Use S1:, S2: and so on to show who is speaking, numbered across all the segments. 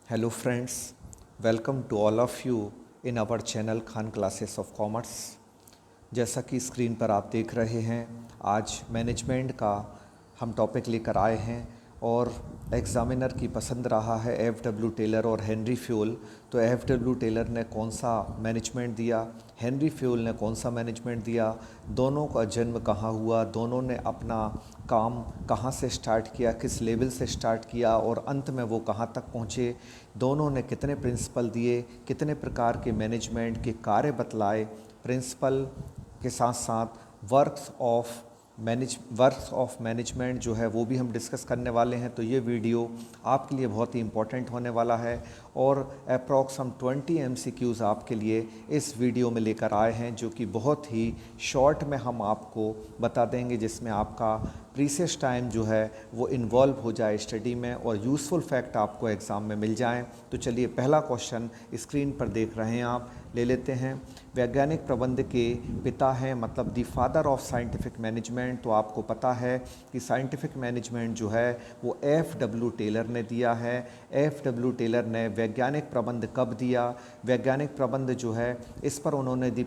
S1: Hello friends, welcome to all of you in our channel Khan classes of commerce. जैसा कि screen पर आप देख रहे हैं, आज मैनेजमेंट का हम टॉपिक लेकर आए हैं और एग्ज़ामिनर की पसंद रहा है एफ.डब्ल्यू. टेलर और हेनरी फ्यूल। तो एफ.डब्ल्यू. टेलर ने कौन सा मैनेजमेंट दिया, हेनरी फ्यूल ने कौन सा मैनेजमेंट दिया, दोनों का जन्म कहाँ हुआ, दोनों ने अपना काम कहाँ से स्टार्ट किया, किस लेवल से स्टार्ट किया और अंत में वो कहाँ तक पहुँचे, दोनों ने कितने प्रिंसिपल दिए, कितने प्रकार के मैनेजमेंट के कार्य बतलाए, प्रिंसिपल के साथ साथ वर्क्स ऑफ मैनेजमेंट जो है वो भी हम डिस्कस करने वाले हैं। तो ये वीडियो आपके लिए बहुत ही इम्पोर्टेंट होने वाला है और अप्रॉक्स हम 20 MCQs आपके लिए इस वीडियो में लेकर आए हैं, जो कि बहुत ही शॉर्ट में हम आपको बता देंगे, जिसमें आपका प्रीसियस टाइम जो है वो इन्वॉल्व हो जाए स्टडी में और यूज़फुल फैक्ट आपको एग्ज़ाम में मिल जाएं। तो चलिए पहला क्वेश्चन स्क्रीन पर देख रहे हैं आप, ले लेते हैं। वैज्ञानिक प्रबंध के पिता हैं, मतलब the father of scientific management. तो आपको पता है कि साइंटिफिक मैनेजमेंट जो है वो एफ.डब्ल्यू. टेलर ने दिया है। एफ.डब्ल्यू. टेलर ने वैज्ञानिक प्रबंध कब दिया? वैज्ञानिक प्रबंध जो है इस पर उन्होंने the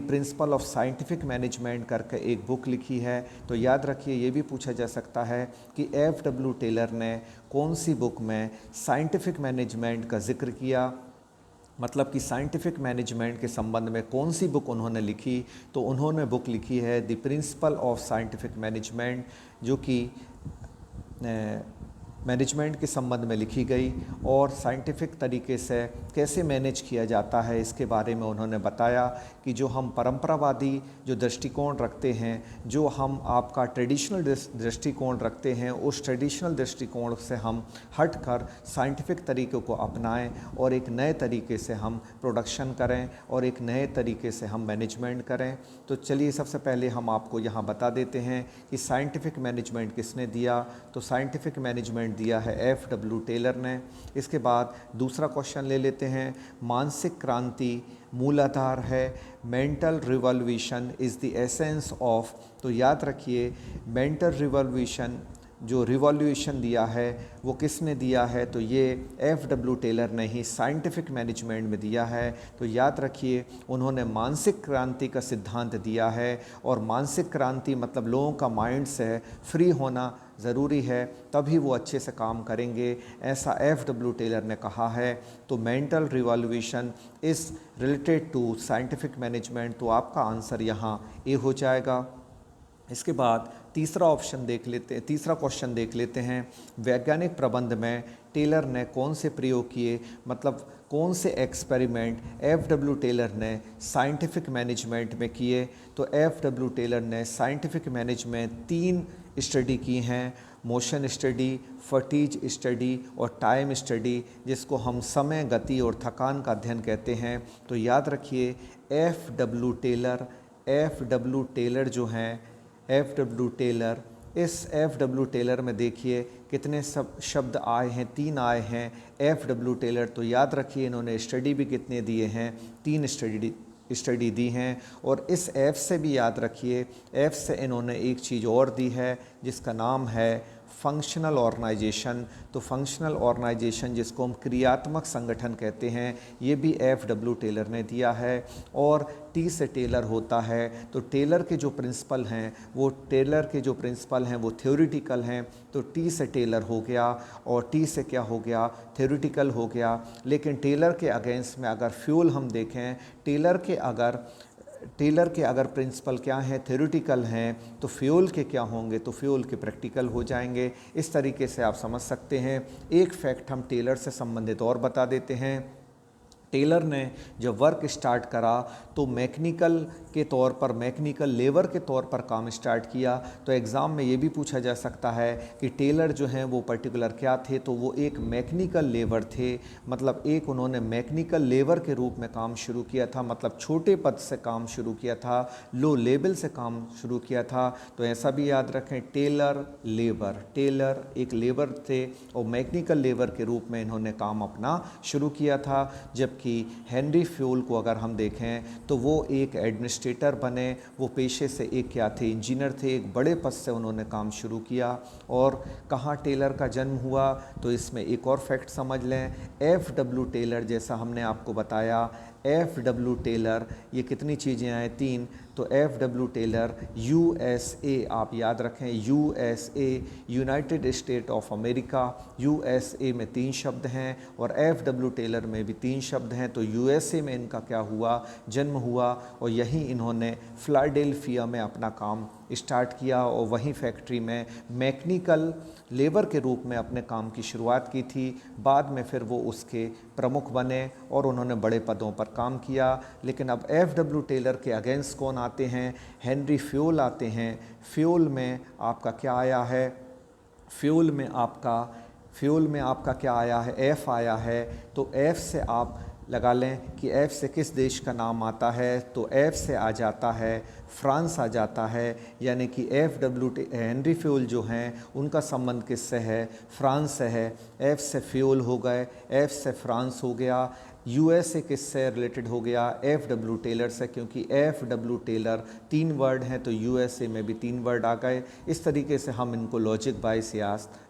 S1: principle of scientific management करके एक बुक लिखी है। तो याद रखिए, ये भी पूछा जा सकता है कि एफ.डब्ल्यू. टेलर ने कौन सी बुक में साइंटिफिक मैनेजमेंट का जिक्र किया, मतलब कि साइंटिफिक मैनेजमेंट के संबंध में कौन सी बुक उन्होंने लिखी। तो उन्होंने बुक लिखी है the principle of scientific management, जो कि मैनेजमेंट के संबंध में लिखी गई और साइंटिफिक तरीके से कैसे मैनेज किया जाता है इसके बारे में उन्होंने बताया कि जो हम परंपरावादी जो दृष्टिकोण रखते हैं, जो हम आपका ट्रेडिशनल दृष्टिकोण रखते हैं, उस ट्रेडिशनल दृष्टिकोण से हम हटकर साइंटिफिक तरीक़ों को अपनाएं और एक नए तरीके से हम प्रोडक्शन करें और एक नए तरीके से हम मैनेजमेंट करें। तो चलिए सबसे पहले हम आपको यहाँ बता देते हैं कि साइंटिफिक मैनेजमेंट किसने दिया। तो साइंटिफिक मैनेजमेंट दिया है एफ.डब्ल्यू. टेलर ने। इसके बाद दूसरा क्वेश्चन ले लेते हैं। मानसिक क्रांति मूलाधार है, mental revolution is the essence of. तो याद रखिए, मेंटल रिवॉल्यूशन जो रिवॉल्यूशन दिया है वो किसने दिया है? तो ये एफ.डब्ल्यू. टेलर ने ही साइंटिफिक मैनेजमेंट में दिया है। तो याद रखिए, उन्होंने मानसिक क्रांति का सिद्धांत दिया है और मानसिक क्रांति मतलब लोगों का माइंड से फ्री होना ज़रूरी है, तभी वो अच्छे से काम करेंगे, ऐसा एफ.डब्ल्यू. टेलर ने कहा है। तो mental revolution is related to scientific management. तो आपका आंसर यहाँ ए हो जाएगा। इसके बाद तीसरा क्वेश्चन देख लेते हैं। वैज्ञानिक प्रबंध में टेलर ने कौन से प्रयोग किए, मतलब कौन से एक्सपेरिमेंट एफ.डब्ल्यू. टेलर ने साइंटिफिक मैनेजमेंट में किए। तो एफ.डब्ल्यू. टेलर ने साइंटिफिक मैनेजमेंट 3 स्टडी की हैं, मोशन स्टडी, फटीज स्टडी और टाइम स्टडी, जिसको हम समय, गति और थकान का अध्ययन कहते हैं। तो याद रखिए, एफ.डब्ल्यू. टेलर जो हैं, एफ.डब्ल्यू. टेलर, इस एफ.डब्ल्यू. टेलर में देखिए कितने सब शब्द आए हैं, 3 आए हैं एफ.डब्ल्यू. टेलर। तो याद रखिए, इन्होंने स्टडी भी कितने दिए हैं, 3 स्टडी दी हैं। और इस एफ से भी याद रखिए, एफ से इन्होंने एक चीज़ और दी है जिसका नाम है फंक्शनल ऑर्गेनाइजेशन। तो फंक्शनल ऑर्गेनाइजेशन, जिसको हम क्रियात्मक संगठन कहते हैं, ये भी एफ.डब्ल्यू. टेलर ने दिया है। और टी से टेलर होता है। तो टेलर के जो प्रिंसिपल हैं वो थ्योरेटिकल हैं। तो टी से टेलर हो गया और टी से क्या हो गया, थ्योरेटिकल हो गया। लेकिन टेलर के अगेंस्ट में अगर फ्यूल हम देखें, टेलर के अगर प्रिंसिपल क्या हैं, थ्योरेटिकल हैं, तो फ्यूल के क्या होंगे, तो फ्यूल के प्रैक्टिकल हो जाएंगे। इस तरीके से आप समझ सकते हैं। एक फैक्ट हम टेलर से संबंधित और बता देते हैं। टेलर ने जब वर्क स्टार्ट करा तो मैकेनिकल लेबर के तौर पर काम स्टार्ट किया। तो एग्ज़ाम में ये भी पूछा जा सकता है कि टेलर जो हैं वो पर्टिकुलर क्या थे। तो वो एक मैकेनिकल लेबर थे, मतलब एक उन्होंने मैकेनिकल लेबर के रूप में काम शुरू किया था, मतलब छोटे पद से काम शुरू किया था, लो लेवल से काम शुरू किया था। तो ऐसा भी याद रखें, टेलर एक लेबर थे और मैकेनिकल लेबर के रूप में इन्होंने काम अपना शुरू किया था। जबकि जबकि हेनरी फ्यूल को अगर हम देखें तो वो एक एडमिनिस्ट्रेटर बने, वो पेशे से एक क्या थे, इंजीनियर थे, एक बड़े पद से उन्होंने काम शुरू किया। और कहाँ टेलर का जन्म हुआ, तो इसमें एक और फैक्ट समझ लें, F.W. टेलर, जैसा हमने आपको बताया F.W. टेलर, ये कितनी चीज़ें आए, 3, तो F.W. टेलर USA, आप याद रखें USA, United state of America, USA में 3 शब्द हैं और F.W. टेलर में भी 3 शब्द हैं, तो USA में इनका क्या हुआ, जन्म हुआ और यहीं इन्होंने फिलाडेल्फिया में अपना काम स्टार्ट किया और वहीं फैक्ट्री में मैकेनिकल लेबर के रूप में अपने काम की शुरुआत की थी। बाद में फिर वो उसके प्रमुख बने और उन्होंने बड़े पदों पर काम किया। लेकिन अब F.W. टेलर के अगेंस्ट कौन आते हैं, हेनरी फ्यूल आते हैं। फ्यूल में आपका क्या आया है, फ्यूल में आपका क्या आया है, F आया है। तो F से आप लगा लें कि F से किस देश का नाम आता है, तो F से आ जाता है फ्रांस आ जाता है, यानी कि हेनरी फ्यूल जो हैं उनका संबंध किससे है, फ्रांस से है। F से फ्यूल हो गए, F से फ्रांस हो गया। USA किससे रिलेटेड हो गया, F.W. टेलर से, क्योंकि F.W. टेलर 3 वर्ड हैं तो USA में भी 3 वर्ड आ गए। इस तरीके से हम इनको लॉजिक वाइज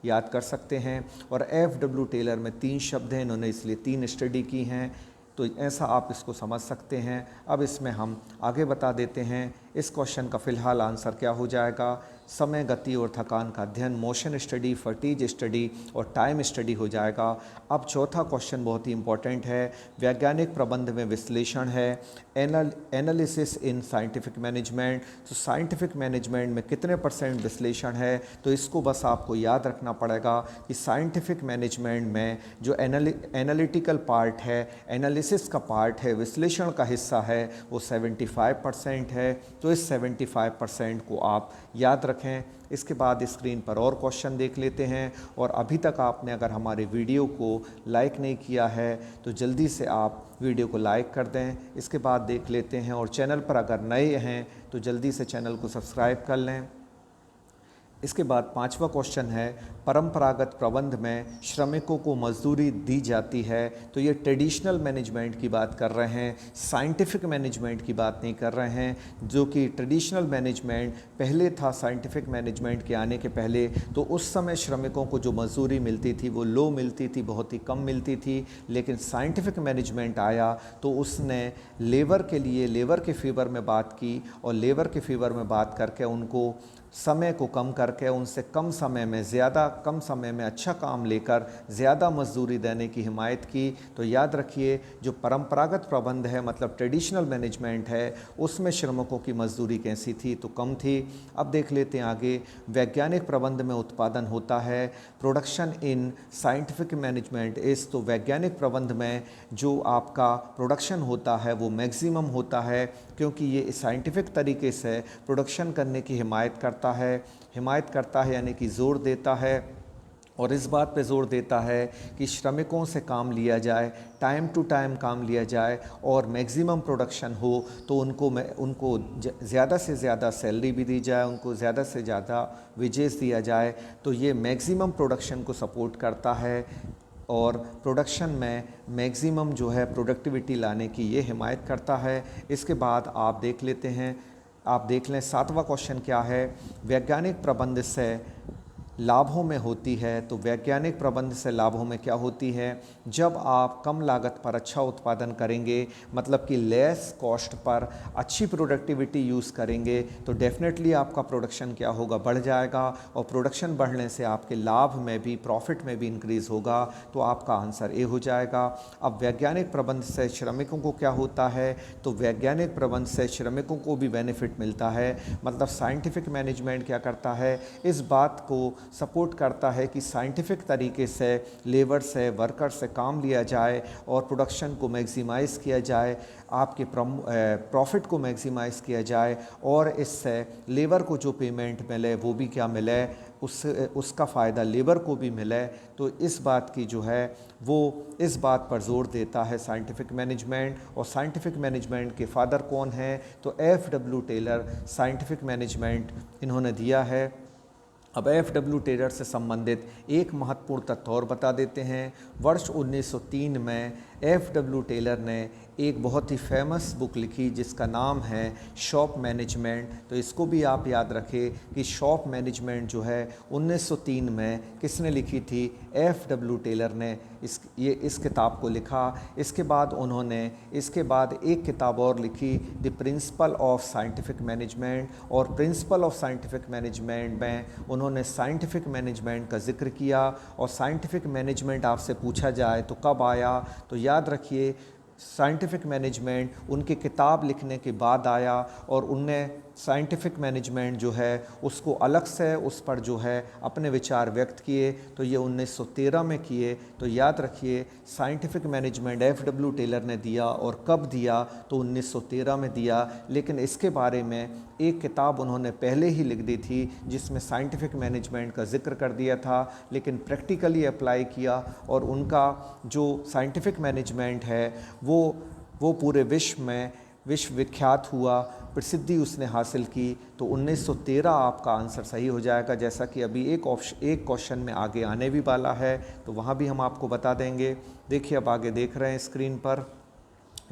S1: याद कर सकते हैं। और F.W. टेलर में 3 शब्द हैं, इन्होंने इसलिए 3 स्टडी की हैं, तो ऐसा आप इसको समझ सकते हैं। अब इसमें हम आगे बता देते हैं, इस क्वेश्चन का फ़िलहाल आंसर क्या हो जाएगा, समय, गति और थकान का अध्ययन, मोशन स्टडी, फटीज स्टडी और टाइम स्टडी हो जाएगा। अब चौथा क्वेश्चन बहुत ही इंपॉर्टेंट है, वैज्ञानिक प्रबंध में विश्लेषण है, एनालिसिस इन साइंटिफिक मैनेजमेंट। तो साइंटिफिक मैनेजमेंट में कितने % विश्लेषण है, तो इसको बस आपको याद रखना पड़ेगा कि साइंटिफिक मैनेजमेंट में जो एनालिटिकल पार्ट है, एनालिसिस का पार्ट है, विश्लेषण का हिस्सा है, वो 75% है। तो इस 75% को आप याद रखें। इसके बाद स्क्रीन पर और क्वेश्चन देख लेते हैं। और अभी तक आपने अगर हमारे वीडियो को लाइक नहीं किया है तो जल्दी से आप वीडियो को लाइक कर दें। इसके बाद देख लेते हैं, और चैनल पर अगर नए हैं तो जल्दी से चैनल को सब्सक्राइब कर लें। इसके बाद 5वां क्वेश्चन है, परंपरागत प्रबंध में श्रमिकों को मजदूरी दी जाती है। तो ये ट्रेडिशनल मैनेजमेंट की बात कर रहे हैं, साइंटिफिक मैनेजमेंट की बात नहीं कर रहे हैं। जो कि ट्रेडिशनल मैनेजमेंट पहले था, साइंटिफिक मैनेजमेंट के आने के पहले, तो उस समय श्रमिकों को जो मजदूरी मिलती थी वो लो मिलती थी, बहुत ही कम मिलती थी। लेकिन साइंटिफिक मैनेजमेंट आया तो उसने लेबर के लिए, लेबर के फेवर में बात की, और लेबर के फेवर में बात करके उनको समय को कम करके उनसे कम समय में अच्छा काम लेकर ज़्यादा मजदूरी देने की हिमायत की। तो याद रखिए, जो परंपरागत प्रबंध है, मतलब ट्रेडिशनल मैनेजमेंट है, उसमें श्रमिकों की मजदूरी कैसी थी, तो कम थी। अब देख लेते हैं आगे, वैज्ञानिक प्रबंध में उत्पादन होता है, प्रोडक्शन इन साइंटिफिक मैनेजमेंट इस। तो वैज्ञानिक प्रबंध में जो आपका प्रोडक्शन होता है वो मैक्सिमम होता है, क्योंकि ये साइंटिफिक तरीके से प्रोडक्शन करने की हिमायत करता है, यानी कि ज़ोर देता है, और इस बात पे ज़ोर देता है कि श्रमिकों से काम लिया जाए, टाइम टू टाइम काम लिया जाए, और मैक्सिमम प्रोडक्शन हो तो उनको ज़्यादा से ज़्यादा सैलरी भी दी जाए, उनको ज़्यादा से ज़्यादा वेजेस दिया जाए। तो ये मैक्सिमम प्रोडक्शन को सपोर्ट करता है, और प्रोडक्शन में मैक्सिमम जो है प्रोडक्टिविटी लाने की ये हिमायत करता है। इसके बाद आप देख लें 7वां क्वेश्चन क्या है, वैज्ञानिक प्रबंध से लाभों में होती है। तो वैज्ञानिक प्रबंध से लाभों में क्या होती है, जब आप कम लागत पर अच्छा उत्पादन करेंगे, मतलब कि लेस कॉस्ट पर अच्छी प्रोडक्टिविटी यूज़ करेंगे, तो डेफिनेटली आपका प्रोडक्शन क्या होगा, बढ़ जाएगा, और प्रोडक्शन बढ़ने से आपके लाभ में भी, प्रॉफिट में भी इंक्रीज़ होगा। तो आपका आंसर ए हो जाएगा। अब वैज्ञानिक प्रबंध से श्रमिकों को क्या होता है, तो वैज्ञानिक प्रबंध से श्रमिकों को भी बेनिफिट मिलता है। मतलब साइंटिफिक मैनेजमेंट क्या करता है, इस बात को सपोर्ट करता है कि साइंटिफिक तरीके से लेबर से, वर्कर से काम लिया जाए और प्रोडक्शन को मैक्सिमाइज़ किया जाए, आपके प्रॉफिट को मैक्सिमाइज़ किया जाए, और इससे लेबर को जो पेमेंट मिले वो भी क्या मिले, उसका फ़ायदा लेबर को भी मिले। तो इस बात की जो है वो इस बात पर ज़ोर देता है साइंटिफिक मैनेजमेंट। और साइंटिफिक मैनेजमेंट के फादर कौन हैं, तो F.W. टेलर साइंटिफिक मैनेजमेंट इन्होंने दिया है। अब एफ.डब्ल्यू. टेलर से संबंधित एक महत्वपूर्ण तथ्य और बता देते हैं। वर्ष 1903 में एफ.डब्ल्यू. टेलर ने एक बहुत ही फेमस बुक लिखी जिसका नाम है शॉप मैनेजमेंट। तो इसको भी आप याद रखें कि शॉप मैनेजमेंट जो है 1903 में किसने लिखी थी? एफ.डब्ल्यू. टेलर ने इस किताब को लिखा। इसके बाद उन्होंने इसके बाद एक किताब और लिखी, the principle of scientific management. और प्रिंसिपल ऑफ साइंटिफिक मैनेजमेंट में उन्होंने साइंटिफिक मैनेजमेंट का जिक्र किया। और साइंटिफिक मैनेजमेंट आपसे पूछा जाए तो कब आया, तो याद रखिए साइंटिफिक मैनेजमेंट उनकी किताब लिखने के बाद आया। और उनने साइंटिफिक मैनेजमेंट जो है उसको अलग से उस पर जो है अपने विचार व्यक्त किए, तो ये 1913 में किए। तो याद रखिए साइंटिफिक मैनेजमेंट एफ.डब्ल्यू. टेलर ने दिया। और कब दिया? तो 1913 में दिया। लेकिन इसके बारे में एक किताब उन्होंने पहले ही लिख दी थी जिसमें साइंटिफिक मैनेजमेंट का जिक्र कर दिया था, लेकिन प्रैक्टिकली अप्लाई किया। और उनका जो साइंटिफिक मैनेजमेंट है वो पूरे विश्व में विश्वविख्यात हुआ, प्रसिद्धि उसने हासिल की। तो 1913 आपका आंसर सही हो जाएगा। जैसा कि अभी एक क्वेश्चन में आगे आने भी वाला है, तो वहाँ भी हम आपको बता देंगे। देखिए अब आगे देख रहे हैं स्क्रीन पर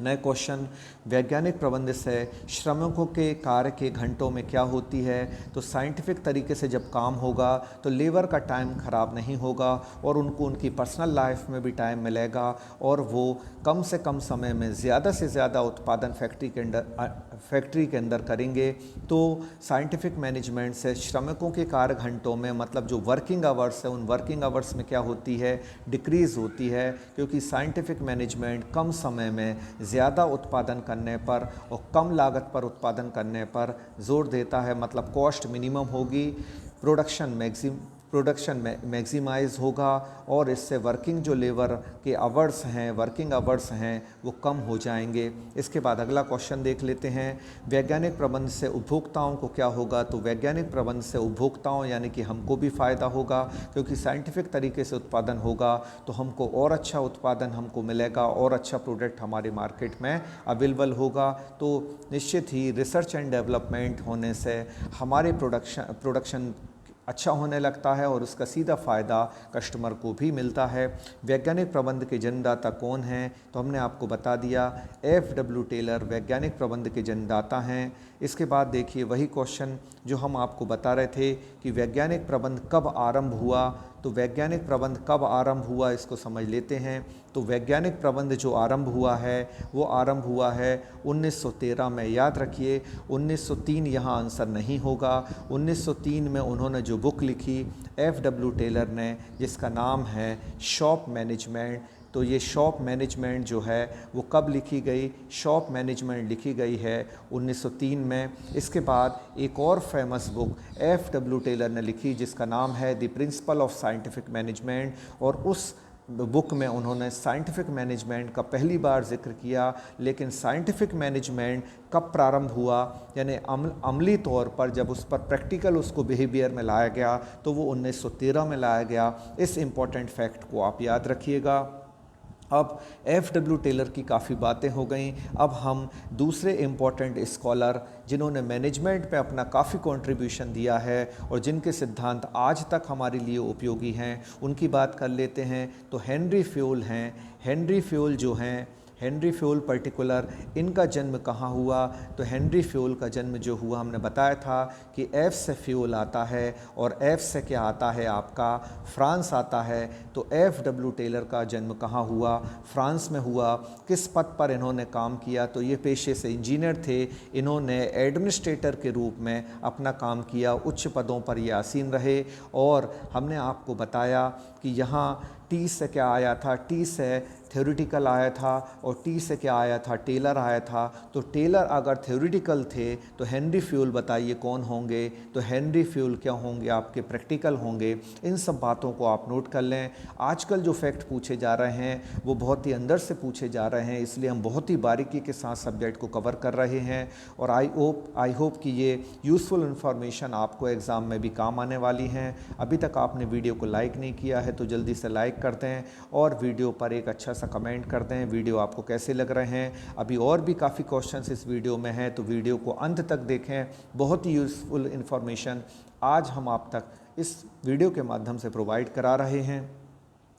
S1: नए क्वेश्चन। वैज्ञानिक प्रबंध से श्रमिकों के कार्य के घंटों में क्या होती है? तो साइंटिफिक तरीके से जब काम होगा तो लेबर का टाइम ख़राब नहीं होगा और उनको उनकी पर्सनल लाइफ में भी टाइम मिलेगा और वो कम से कम समय में ज़्यादा से ज़्यादा उत्पादन फैक्ट्री के अंदर करेंगे। तो साइंटिफिक मैनेजमेंट से श्रमिकों के कार्य घंटों में, मतलब जो वर्किंग आवर्स है, उन वर्किंग आवर्स में क्या होती है? डिक्रीज़ होती है, क्योंकि साइंटिफिक मैनेजमेंट कम समय में ज़्यादा उत्पादन करने पर और कम लागत पर उत्पादन करने पर जोर देता है। मतलब कॉस्ट मिनिमम होगी, प्रोडक्शन मैक्सिमाइज होगा और इससे वर्किंग जो लेबर के आवर्स हैं, वर्किंग आवर्स हैं, वो कम हो जाएंगे। इसके बाद अगला क्वेश्चन देख लेते हैं। वैज्ञानिक प्रबंध से उपभोक्ताओं को क्या होगा? तो वैज्ञानिक प्रबंध से उपभोक्ताओं यानी कि हमको भी फ़ायदा होगा, क्योंकि साइंटिफिक तरीके से उत्पादन होगा तो हमको और अच्छा उत्पादन हमको मिलेगा और अच्छा प्रोडक्ट हमारे मार्केट में अवेलेबल होगा। तो निश्चित ही रिसर्च एंड डेवलपमेंट होने से हमारे प्रोडक्शन अच्छा होने लगता है और उसका सीधा फ़ायदा कस्टमर को भी मिलता है। वैज्ञानिक प्रबंध के जन्मदाता कौन हैं? तो हमने आपको बता दिया, एफ.डब्ल्यू. टेलर वैज्ञानिक प्रबंध के जन्मदाता हैं। इसके बाद देखिए वही क्वेश्चन जो हम आपको बता रहे थे कि वैज्ञानिक प्रबंध कब आरंभ हुआ। तो वैज्ञानिक प्रबंध कब आरंभ हुआ इसको समझ लेते हैं। तो वैज्ञानिक प्रबंध जो आरंभ हुआ है वो आरंभ हुआ है 1913 में। याद रखिए 1903 यहाँ आंसर नहीं होगा। 1903 में उन्होंने जो बुक लिखी एफ.डब्ल्यू. टेलर ने, जिसका नाम है शॉप मैनेजमेंट। तो ये शॉप मैनेजमेंट जो है वो कब लिखी गई? शॉप मैनेजमेंट लिखी गई है 1903 में। इसके बाद एक और फेमस बुक एफ.डब्ल्यू. टेलर ने लिखी जिसका नाम है the principle of scientific management. और उस बुक में उन्होंने साइंटिफिक मैनेजमेंट का पहली बार जिक्र किया। लेकिन साइंटिफिक मैनेजमेंट कब प्रारंभ हुआ, यानी अमली तौर पर जब उस पर प्रैक्टिकल उसको बिहेवियर में लाया गया, तो वो 1913 में लाया गया। इस इम्पॉर्टेंट फैक्ट को आप याद रखिएगा। अब एफ.डब्ल्यू. टेलर की काफ़ी बातें हो गई। अब हम दूसरे इम्पॉर्टेंट स्कॉलर जिन्होंने मैनेजमेंट पे अपना काफ़ी कंट्रीब्यूशन दिया है और जिनके सिद्धांत आज तक हमारे लिए उपयोगी हैं, उनकी बात कर लेते हैं। तो हेनरी फ्यूल हैं। हेनरी फ्यूल जो हैं, हेनरी फ्यूल पर्टिकुलर, इनका जन्म कहाँ हुआ? तो हेनरी फ्यूल का जन्म जो हुआ, हमने बताया था कि एफ से फ्यूल आता है और एफ से क्या आता है आपका? फ्रांस आता है। तो एफ.डब्ल्यू. टेलर का जन्म कहाँ हुआ? फ्रांस में हुआ। किस पद पर इन्होंने काम किया? तो ये पेशे से इंजीनियर थे। इन्होंने एडमिनिस्ट्रेटर के रूप में अपना काम किया, उच्च पदों पर ये आसीन रहे। और हमने आपको बताया कि यहाँ टी से क्या आया था? टी से थ्योरेटिकल आया था और टी से क्या आया था? टेलर आया था। तो टेलर अगर थ्योरेटिकल थे तो हेनरी फ्यूल बताइए कौन होंगे? तो हेनरी फ्यूल क्या होंगे? आपके प्रैक्टिकल होंगे। इन सब बातों को आप नोट कर लें। आजकल जो फैक्ट पूछे जा रहे हैं वो बहुत ही अंदर से पूछे जा रहे हैं, इसलिए हम बहुत ही बारीकी के साथ सब्जेक्ट को कवर कर रहे हैं। और आई होप कि ये यूज़फुल इन्फॉर्मेशन आपको एग्ज़ाम में भी काम आने वाली हैं। अभी तक आपने वीडियो को लाइक नहीं किया है तो जल्दी से लाइक कर दें और वीडियो पर एक अच्छा सा कमेंट कर दें। वीडियो आपको कैसे लग रहे हैं? अभी और भी काफ़ी क्वेश्चंस इस वीडियो में हैं, तो वीडियो को अंत तक देखें। बहुत ही यूज़फुल इन्फॉर्मेशन आज हम आप तक इस वीडियो के माध्यम से प्रोवाइड करा रहे हैं।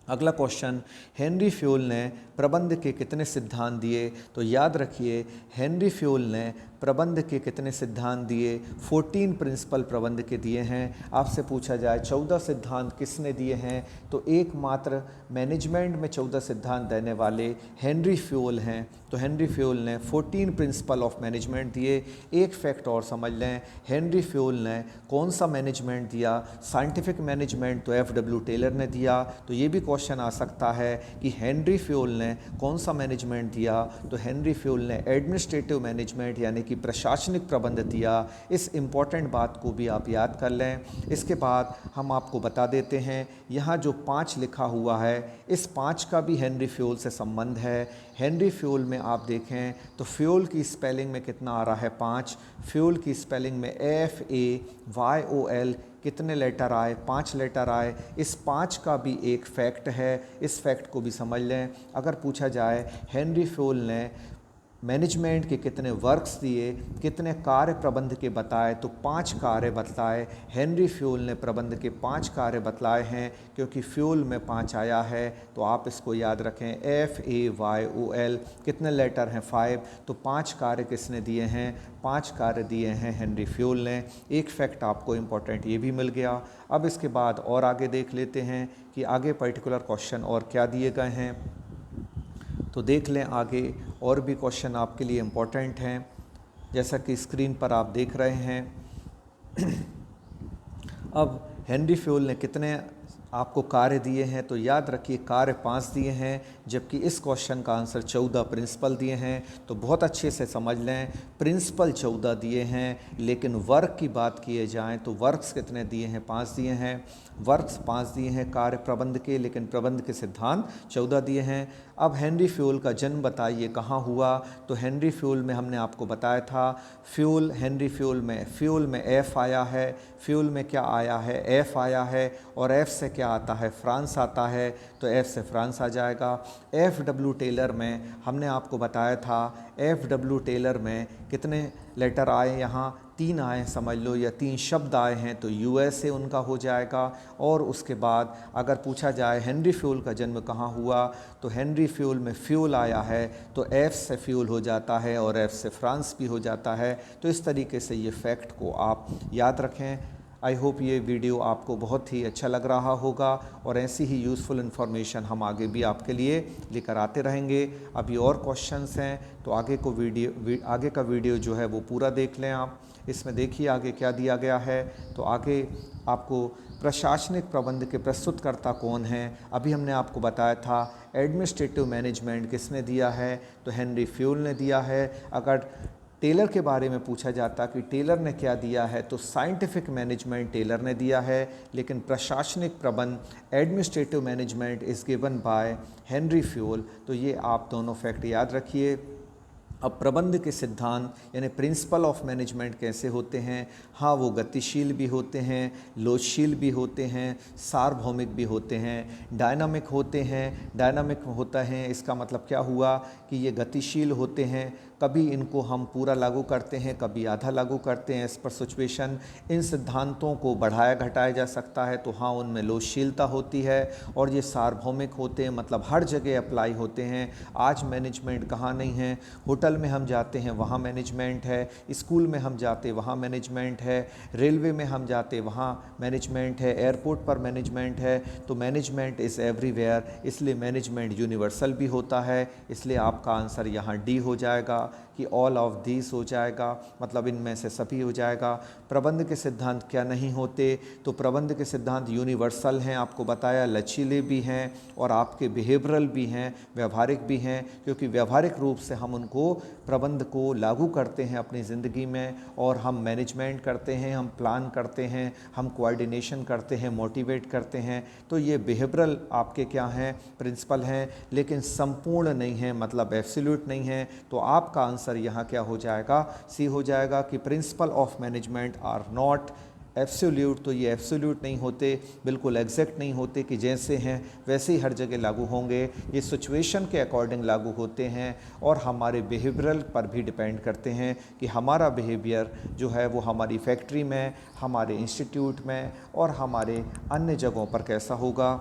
S1: अगला क्वेश्चन, हेनरी फ्यूल ने प्रबंध के कितने सिद्धांत दिए? तो याद रखिए, हेनरी फ्यूल ने प्रबंध के कितने सिद्धांत दिए? 14 प्रिंसिपल प्रबंध के दिए हैं। आपसे पूछा जाए 14 सिद्धांत किसने दिए हैं, तो एकमात्र मैनेजमेंट में 14 सिद्धांत देने वाले हेनरी फ्यूल हैं। तो हेनरी फ्यूल ने 14 प्रिंसिपल ऑफ मैनेजमेंट दिए। एक फैक्ट और समझ लें, हेनरी फ्यूल ने कौन सा मैनेजमेंट दिया? साइंटिफिक मैनेजमेंट तो एफ.डब्ल्यू. टेलर ने दिया। तो ये भी क्वेश्चन आ सकता है कि हेनरी फ्यूल ने कौन सा मैनेजमेंट दिया? तो हेनरी फ्यूल ने एडमिनिस्ट्रेटिव मैनेजमेंट यानी कि प्रशासनिक प्रबंध दिया। इस इम्पॉर्टेंट बात को भी आप याद कर लें। इसके बाद हम आपको बता देते हैं, यहाँ जो 5 लिखा हुआ है, इस 5 का भी हेनरी फ्यूल से संबंध है। हेनरी फ्यूल में आप देखें तो फ्यूल की स्पेलिंग में कितना आ रहा है? 5। फ्यूल की स्पेलिंग में FAYOL कितने लेटर आए? 5 लेटर आए। इस 5 का भी एक फैक्ट है, इस फैक्ट को भी समझ लें। अगर पूछा जाए हेनरी फ्यूल ने मैनेजमेंट के कितने वर्क्स दिए, कितने कार्य प्रबंध के बताए, तो 5 कार्य बतलाए। हेनरी फ्यूल ने प्रबंध के 5 कार्य बतलाए हैं, क्योंकि फ्यूल में 5 आया है। तो आप इसको याद रखें, FAYOL कितने लेटर हैं? 5। तो 5 कार्य किसने दिए हैं? 5 कार्य दिए हैं हेनरी फ्यूल ने। एक फैक्ट आपको इम्पोर्टेंट ये भी मिल गया। अब इसके बाद और आगे देख लेते हैं कि आगे पर्टिकुलर क्वेश्चन और क्या दिए गए हैं। तो देख लें आगे और भी क्वेश्चन आपके लिए इम्पोर्टेंट हैं, जैसा कि स्क्रीन पर आप देख रहे हैं। अब हेनरी फ्यूल ने कितने आपको कार्य दिए हैं? तो याद रखिए, कार्य 5 दिए हैं, जबकि इस क्वेश्चन का आंसर 14 प्रिंसिपल दिए हैं। तो बहुत अच्छे से समझ लें, प्रिंसिपल 14 दिए हैं, लेकिन वर्क की बात किए जाएं तो वर्क्स कितने दिए हैं? 5 दिए हैं। वर्क्स 5 दिए हैं कार्य प्रबंध के, लेकिन प्रबंध के सिद्धांत 14 दिए हैं। अब हेनरी फ्यूल का जन्म बताइए कहाँ हुआ? तो हेनरी फ्यूल में हमने आपको बताया था, हेनरी फ्यूल में एफ आया है। फ्यूल में क्या आया है? एफ आया है। और एफ से क्या आता है? फ्रांस आता है। तो एफ से फ्रांस आ जाएगा। एफ.डब्ल्यू. टेलर में हमने आपको बताया था, एफ.डब्ल्यू. टेलर में कितने लेटर आए? यहाँ 3 आए समझ लो, या 3 शब्द आए हैं, तो USA उनका हो जाएगा। और उसके बाद अगर पूछा जाए हेनरी फ्यूल का जन्म कहाँ हुआ, तो हेनरी फ्यूल में फ्यूल आया है, तो F से फ्यूल हो जाता है और F से फ्रांस भी हो जाता है। तो इस तरीके से ये फैक्ट को आप याद रखें। आई होप ये वीडियो आपको बहुत ही अच्छा लग रहा होगा, और ऐसी ही यूज़फुल इन्फॉर्मेशन हम आगे भी आपके लिए लेकर आते रहेंगे। अभी और क्वेश्चंस हैं, तो आगे का वीडियो जो है वो पूरा देख लें आप। इसमें देखिए आगे क्या दिया गया है। तो आगे आपको प्रशासनिक प्रबंध के प्रस्तुतकर्ता कौन हैं? अभी हमने आपको बताया था एडमिनिस्ट्रेटिव मैनेजमेंट किसने दिया है? तो हेनरी फ्यूल ने दिया है। अगर टेलर के बारे में पूछा जाता कि टेलर ने क्या दिया है, तो साइंटिफिक मैनेजमेंट टेलर ने दिया है, लेकिन प्रशासनिक प्रबंध administrative management is given by Henry fuel. तो ये आप दोनों फैक्ट याद रखिए। अब प्रबंध के सिद्धांत यानी प्रिंसिपल ऑफ मैनेजमेंट कैसे होते हैं? हाँ, वो गतिशील भी होते हैं, लोचशील भी होते हैं, सार्वभौमिक भी होते हैं, डायनामिक होते हैं। डायनामिक होता है इसका मतलब क्या हुआ कि ये गतिशील होते हैं, कभी इनको हम पूरा लागू करते हैं, कभी आधा लागू करते हैं, एज पर सिचुएशन। इन सिद्धांतों को बढ़ाया घटाया जा सकता है, तो हाँ उनमें लोचशीलता होती है। और ये सार्वभौमिक होते हैं, मतलब हर जगह अप्लाई होते हैं। आज मैनेजमेंट कहाँ नहीं है? होटल में हम जाते हैं वहाँ मैनेजमेंट है, स्कूल में हम जाते वहाँ मैनेजमेंट है, रेलवे में हम जाते वहाँ मैनेजमेंट है, एयरपोर्ट पर मैनेजमेंट है। तो मैनेजमेंट इज़ एवरीवेयर, इसलिए मैनेजमेंट यूनिवर्सल भी होता है। इसलिए आपका आंसर यहाँ डी हो जाएगा कि ऑल ऑफ दीज हो जाएगा, मतलब इनमें से सभी हो जाएगा। प्रबंध के सिद्धांत क्या नहीं होते? तो प्रबंध के सिद्धांत यूनिवर्सल हैं, आपको बताया, लचीले भी हैं और आपके बिहेवियरल भी हैं, व्यवहारिक भी हैं, क्योंकि व्यवहारिक रूप से हम उनको प्रबंध को लागू करते हैं अपनी ज़िंदगी में, और हम मैनेजमेंट करते हैं, हम प्लान करते हैं, हम कोऑर्डिनेशन करते हैं, मोटिवेट करते हैं। तो ये बिहेवियरल आपके क्या हैं? प्रिंसिपल हैं, लेकिन संपूर्ण नहीं हैं, मतलब एब्सोल्यूट नहीं हैं। तो आपका आंसर यहाँ क्या हो जाएगा? सी हो जाएगा कि principle of management are not absolute, तो ये एब्सोल्यूट नहीं होते, बिल्कुल एग्जैक्ट नहीं होते कि जैसे हैं वैसे ही हर जगह लागू होंगे। ये सिचुएशन के अकॉर्डिंग लागू होते हैं और हमारे बिहेवियरल पर भी डिपेंड करते हैं कि हमारा बिहेवियर जो है वो हमारी फैक्ट्री में, हमारे इंस्टीट्यूट में और हमारे अन्य जगहों पर कैसा होगा।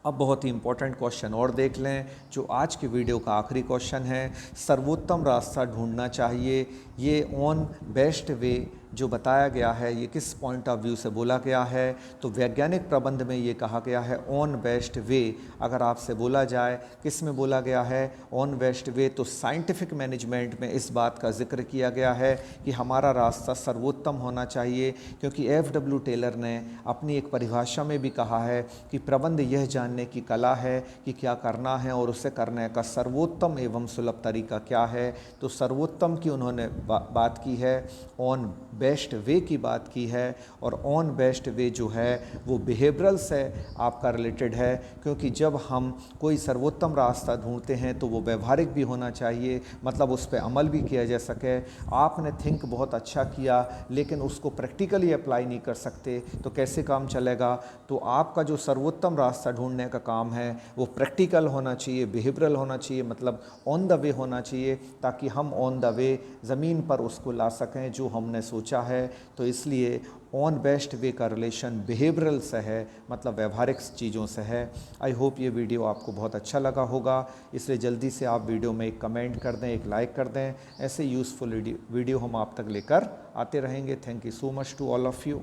S1: अब बहुत ही इम्पोर्टेंट क्वेश्चन और देख लें, जो आज की वीडियो का आखिरी क्वेश्चन है। सर्वोत्तम रास्ता ढूंढना चाहिए, ये ऑन बेस्ट वे जो बताया गया है ये किस पॉइंट ऑफ व्यू से बोला गया है। तो वैज्ञानिक प्रबंध में ये कहा गया है ऑन बेस्ट वे। अगर आपसे बोला जाए किस में बोला गया है ऑन बेस्ट वे, तो साइंटिफिक मैनेजमेंट में इस बात का जिक्र किया गया है कि हमारा रास्ता सर्वोत्तम होना चाहिए, क्योंकि एफ.डब्ल्यू. टेलर ने अपनी एक परिभाषा में भी कहा है कि प्रबंध यह जानने की कला है कि क्या करना है और उसे करने का सर्वोत्तम एवं सुलभ तरीका क्या है। तो सर्वोत्तम की उन्होंने बात की है, ऑन बेस्ट वे की बात की है, और ऑन बेस्ट वे जो है वो बिहेवियरल से आपका रिलेटेड है, क्योंकि जब हम कोई सर्वोत्तम रास्ता ढूंढते हैं तो वो व्यवहारिक भी होना चाहिए, मतलब उस पर अमल भी किया जा सके। आपने थिंक बहुत अच्छा किया लेकिन उसको प्रैक्टिकली अप्लाई नहीं कर सकते तो कैसे काम चलेगा। तो आपका जो सर्वोत्तम रास्ता ढूंढने का काम है वो प्रैक्टिकल होना चाहिए, बिहेवियरल होना चाहिए, मतलब ऑन द वे होना चाहिए, ताकि हम ऑन द वे ज़मीन पर उसको ला सकें जो हमने सोचा है। तो इसलिए ऑन बेस्ट वे का रिलेशन बिहेवियरल से है, मतलब व्यवहारिक चीज़ों से है। आई होप ये वीडियो आपको बहुत अच्छा लगा होगा, इसलिए जल्दी से आप वीडियो में एक कमेंट कर दें, एक लाइक कर दें। ऐसे यूज़फुल वीडियो हम आप तक लेकर आते रहेंगे। Thank you so much to all of you.